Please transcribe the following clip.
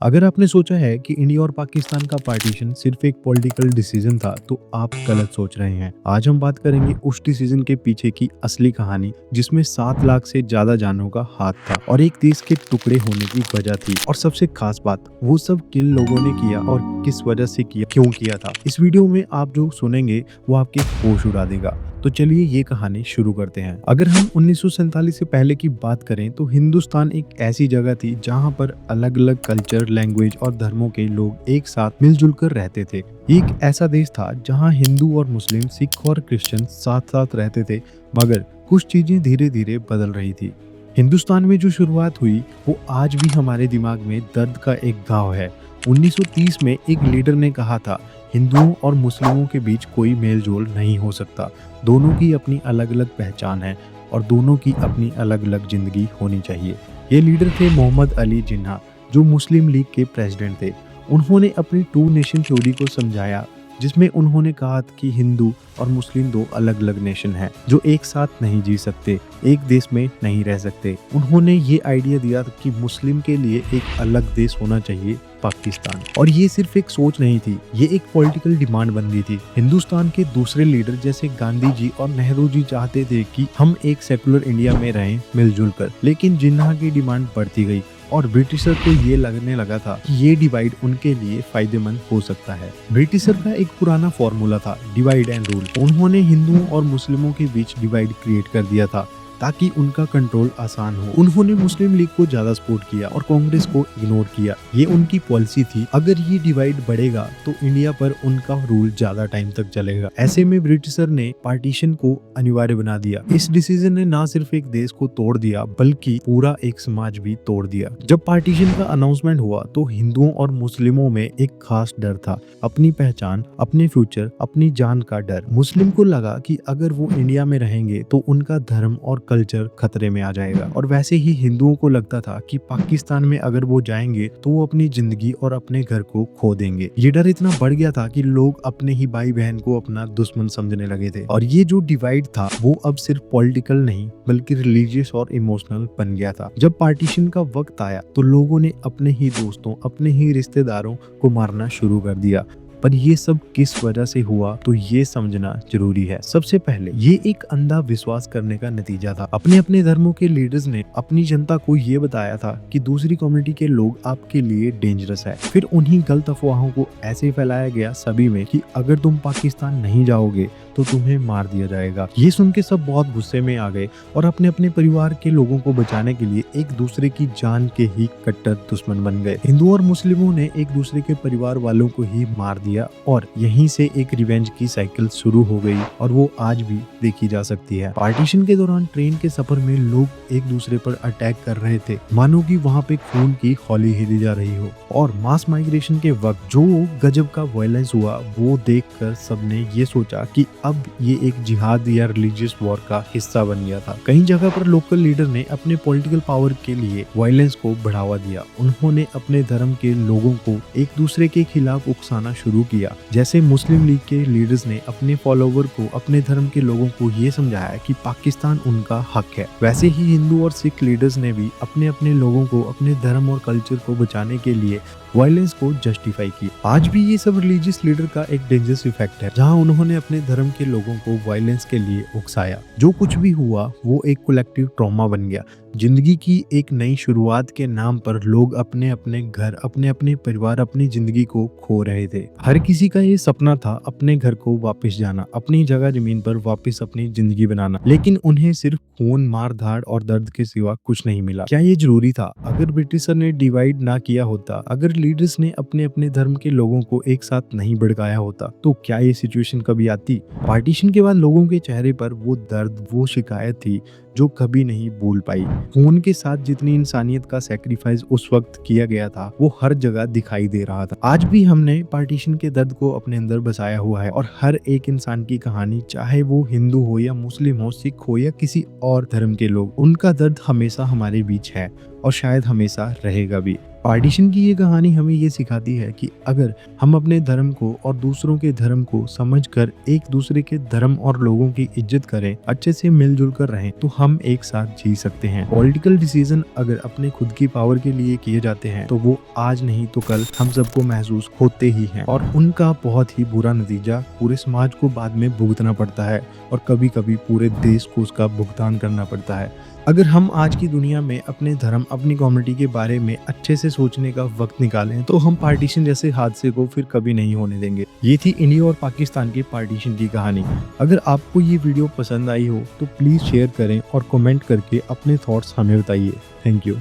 अगर आपने सोचा है कि इंडिया और पाकिस्तान का पार्टीशन सिर्फ एक पॉलिटिकल डिसीजन था तो आप गलत सोच रहे हैं। आज हम बात करेंगे उस डिसीजन के पीछे की असली कहानी, जिसमें 7 लाख से ज्यादा जानों का हाथ था और एक देश के टुकड़े होने की वजह थी। और सबसे खास बात, वो सब किन लोगों ने किया और किस वजह से किया, क्यों किया था। इस वीडियो में आप जो सुनेंगे वो आपके होश उड़ा देगा। तो चलिए ये कहानी शुरू करते हैं। अगर हम 1947 से पहले की बात करें तो हिंदुस्तान एक ऐसी जगह थी जहां पर अलग अलग कल्चर, लैंग्वेज और धर्मों के लोग एक साथ मिलजुल कर रहते थे। एक ऐसा देश था जहां हिंदू और मुस्लिम, सिख और क्रिश्चियन साथ साथ रहते थे, मगर कुछ चीजें धीरे धीरे बदल रही थी। हिंदुस्तान में जो शुरुआत हुई वो आज भी हमारे दिमाग में दर्द का एक घाव है। 1930 में एक लीडर ने कहा था, हिंदुओं और मुस्लिमों के बीच कोई मेल जोल नहीं हो सकता। दोनों की अपनी अलग अलग पहचान है और दोनों की अपनी अलग अलग जिंदगी होनी चाहिए। ये लीडर थे मोहम्मद अली जिन्ना, जो मुस्लिम लीग के प्रेसिडेंट थे। उन्होंने अपनी टू नेशन थ्योरी को समझाया, जिसमें उन्होंने कहा कि हिंदू और मुस्लिम दो अलग अलग नेशन हैं जो एक साथ नहीं जी सकते, एक देश में नहीं रह सकते। उन्होंने ये आइडिया दिया कि मुस्लिम के लिए एक अलग देश होना चाहिए, पाकिस्तान। और ये सिर्फ एक सोच नहीं थी, ये एक पॉलिटिकल डिमांड बन गई थी। हिंदुस्तान के दूसरे लीडर जैसे गांधी जी और नेहरू जी चाहते थे कि हम एक सेकुलर इंडिया में रहें मिलजुल कर, लेकिन जिन्ना की डिमांड बढ़ती गई और ब्रिटिशर को ये लगने लगा था कि ये डिवाइड उनके लिए फायदेमंद हो सकता है। ब्रिटिशर का एक पुराना फॉर्मूला था, डिवाइड एंड रूल। उन्होंने हिंदुओं और मुस्लिमों के बीच डिवाइड क्रिएट कर दिया था ताकि उनका कंट्रोल आसान हो। उन्होंने मुस्लिम लीग को ज्यादा सपोर्ट किया और कांग्रेस को इग्नोर किया। ये उनकी पॉलिसी थी, अगर ये डिवाइड बढ़ेगा तो इंडिया पर उनका रूल ज्यादा टाइम तक चलेगा। ऐसे में ब्रिटिशर ने पार्टीशन को अनिवार्य बना दिया। इस डिसीजन ने न सिर्फ एक देश को तोड़ दिया बल्कि पूरा एक समाज भी तोड़ दिया। जब पार्टीशन का अनाउंसमेंट हुआ तो हिंदुओं और मुस्लिमों में एक खास डर था, अपनी पहचान, अपने फ्यूचर, अपनी जान का डर। मुस्लिम को लगा कि अगर वो इंडिया में रहेंगे तो उनका धर्म और कल्चर खतरे में आ जाएगा, और वैसे ही हिंदुओं को लगता था कि पाकिस्तान में अगर वो जाएंगे तो वो अपनी जिंदगी और अपने घर को खो देंगे। ये डर इतना बढ़ गया था कि लोग अपने ही भाई बहन को अपना दुश्मन समझने लगे थे। और ये जो डिवाइड था वो अब सिर्फ पॉलिटिकल नहीं बल्कि रिलीजियस और इमोशनल बन गया था। जब पार्टीशन का वक्त आया तो लोगों ने अपने ही दोस्तों, अपने ही रिश्तेदारों को मारना शुरू कर दिया। पर ये सब किस वजह से हुआ तो ये समझना जरूरी है। सबसे पहले ये एक अंधा विश्वास करने का नतीजा था। अपने अपने धर्मों के लीडर्स ने अपनी जनता को ये बताया था कि दूसरी कम्युनिटी के लोग आपके लिए डेंजरस है। फिर उन्हीं गलत अफवाहों को ऐसे फैलाया गया सभी में कि अगर तुम पाकिस्तान नहीं जाओगे तो तुम्हें मार दिया जाएगा। ये सुन के सब बहुत गुस्से में आ गए और अपने अपने परिवार के लोगों को बचाने के लिए एक दूसरे की जान के ही कट्टर दुश्मन बन गए। हिंदुओं और मुस्लिमों ने एक दूसरे के परिवार वालों को ही मार दिया और यहीं से एक रिवेंज की साइकिल शुरू हो गई और वो आज भी देखी जा सकती है। पार्टीशन के दौरान ट्रेन के सफर में लोग एक दूसरे पर अटैक कर रहे थे, मानो कि वहाँ पे खून की होली हिली जा रही हो। और मास माइग्रेशन के वक्त जो गजब का वायलेंस हुआ वो देखकर सबने ये सोचा कि अब ये एक जिहाद या रिलीजियस वॉर का हिस्सा बन गया था। कई जगह पर लोकल लीडर ने अपने पॉलिटिकल पावर के लिए वायलेंस को बढ़ावा दिया। उन्होंने अपने धर्म के लोगों को एक दूसरे के खिलाफ उकसाना शुरू किया। जैसे मुस्लिम लीग के लीडर्स ने अपने फॉलोवर को, अपने धर्म के लोगों को ये समझाया कि पाकिस्तान उनका हक है, वैसे ही हिंदू और सिख लीडर्स ने भी अपने अपने लोगों को अपने धर्म और कल्चर को बचाने के लिए वायलेंस को जस्टिफाई किया। आज भी ये सब रिलीजियस लीडर का एक डेंजरस इफेक्ट है, जहां उन्होंने अपने धर्म के लोगों को वायलेंस के लिए उकसाया। जो कुछ भी हुआ वो एक कलेक्टिव ट्रॉमा बन गया। जिंदगी की एक नई शुरुआत के नाम पर लोग अपने अपने घर, अपने अपने परिवार, अपनी जिंदगी को खो रहे थे। हर किसी का ये सपना था अपने घर को वापस जाना, अपनी जगह जमीन पर वापस अपनी जिंदगी बनाना, लेकिन उन्हें सिर्फ खून, मार धाड़ और दर्द के सिवा कुछ नहीं मिला। क्या ये जरूरी था? अगर ब्रिटिशर ने डिवाइड ना किया होता, अगर लीडर्स ने अपने अपने धर्म के लोगों को एक साथ नहीं भड़काया होता, तो क्या ये सिचुएशन कभी आती? पार्टीशन के बाद लोगों के चेहरे पर वो दर्द, वो शिकायत थी जो कभी नहीं भूल पाई। खून के साथ जितनी इंसानियत का सैक्रिफाइस उस वक्त किया गया था वो हर जगह दिखाई दे रहा था। आज भी हमने पार्टीशन के दर्द को अपने अंदर बसाया हुआ है और हर एक इंसान की कहानी, चाहे वो हिंदू हो या मुस्लिम हो, सिख हो या किसी और धर्म के लोग, उनका दर्द हमेशा हमारे बीच है और शायद हमेशा रहेगा भी। पार्टीशन की ये कहानी हमें ये सिखाती है कि अगर हम अपने धर्म को और दूसरों के धर्म को समझकर एक दूसरे के धर्म और लोगों की इज्जत करें, अच्छे से मिलजुल कर रहें, तो हम एक साथ जी सकते हैं। पॉलिटिकल डिसीजन अगर अपने खुद की पावर के लिए किए जाते हैं तो वो आज नहीं तो कल हम सबको महसूस होते ही हैं और उनका बहुत ही बुरा नतीजा पूरे समाज को बाद में भुगतना पड़ता है और कभी कभी पूरे देश को उसका भुगतान करना पड़ता है। अगर हम आज की दुनिया में अपने धर्म, अपनी कम्युनिटी के बारे में अच्छे से सोचने का वक्त निकालें तो हम पार्टीशन जैसे हादसे को फिर कभी नहीं होने देंगे। ये थी इंडिया और पाकिस्तान के पार्टीशन की कहानी। अगर आपको ये वीडियो पसंद आई हो तो प्लीज़ शेयर करें और कमेंट करके अपने थॉट्स हमें बताइए। Thank you.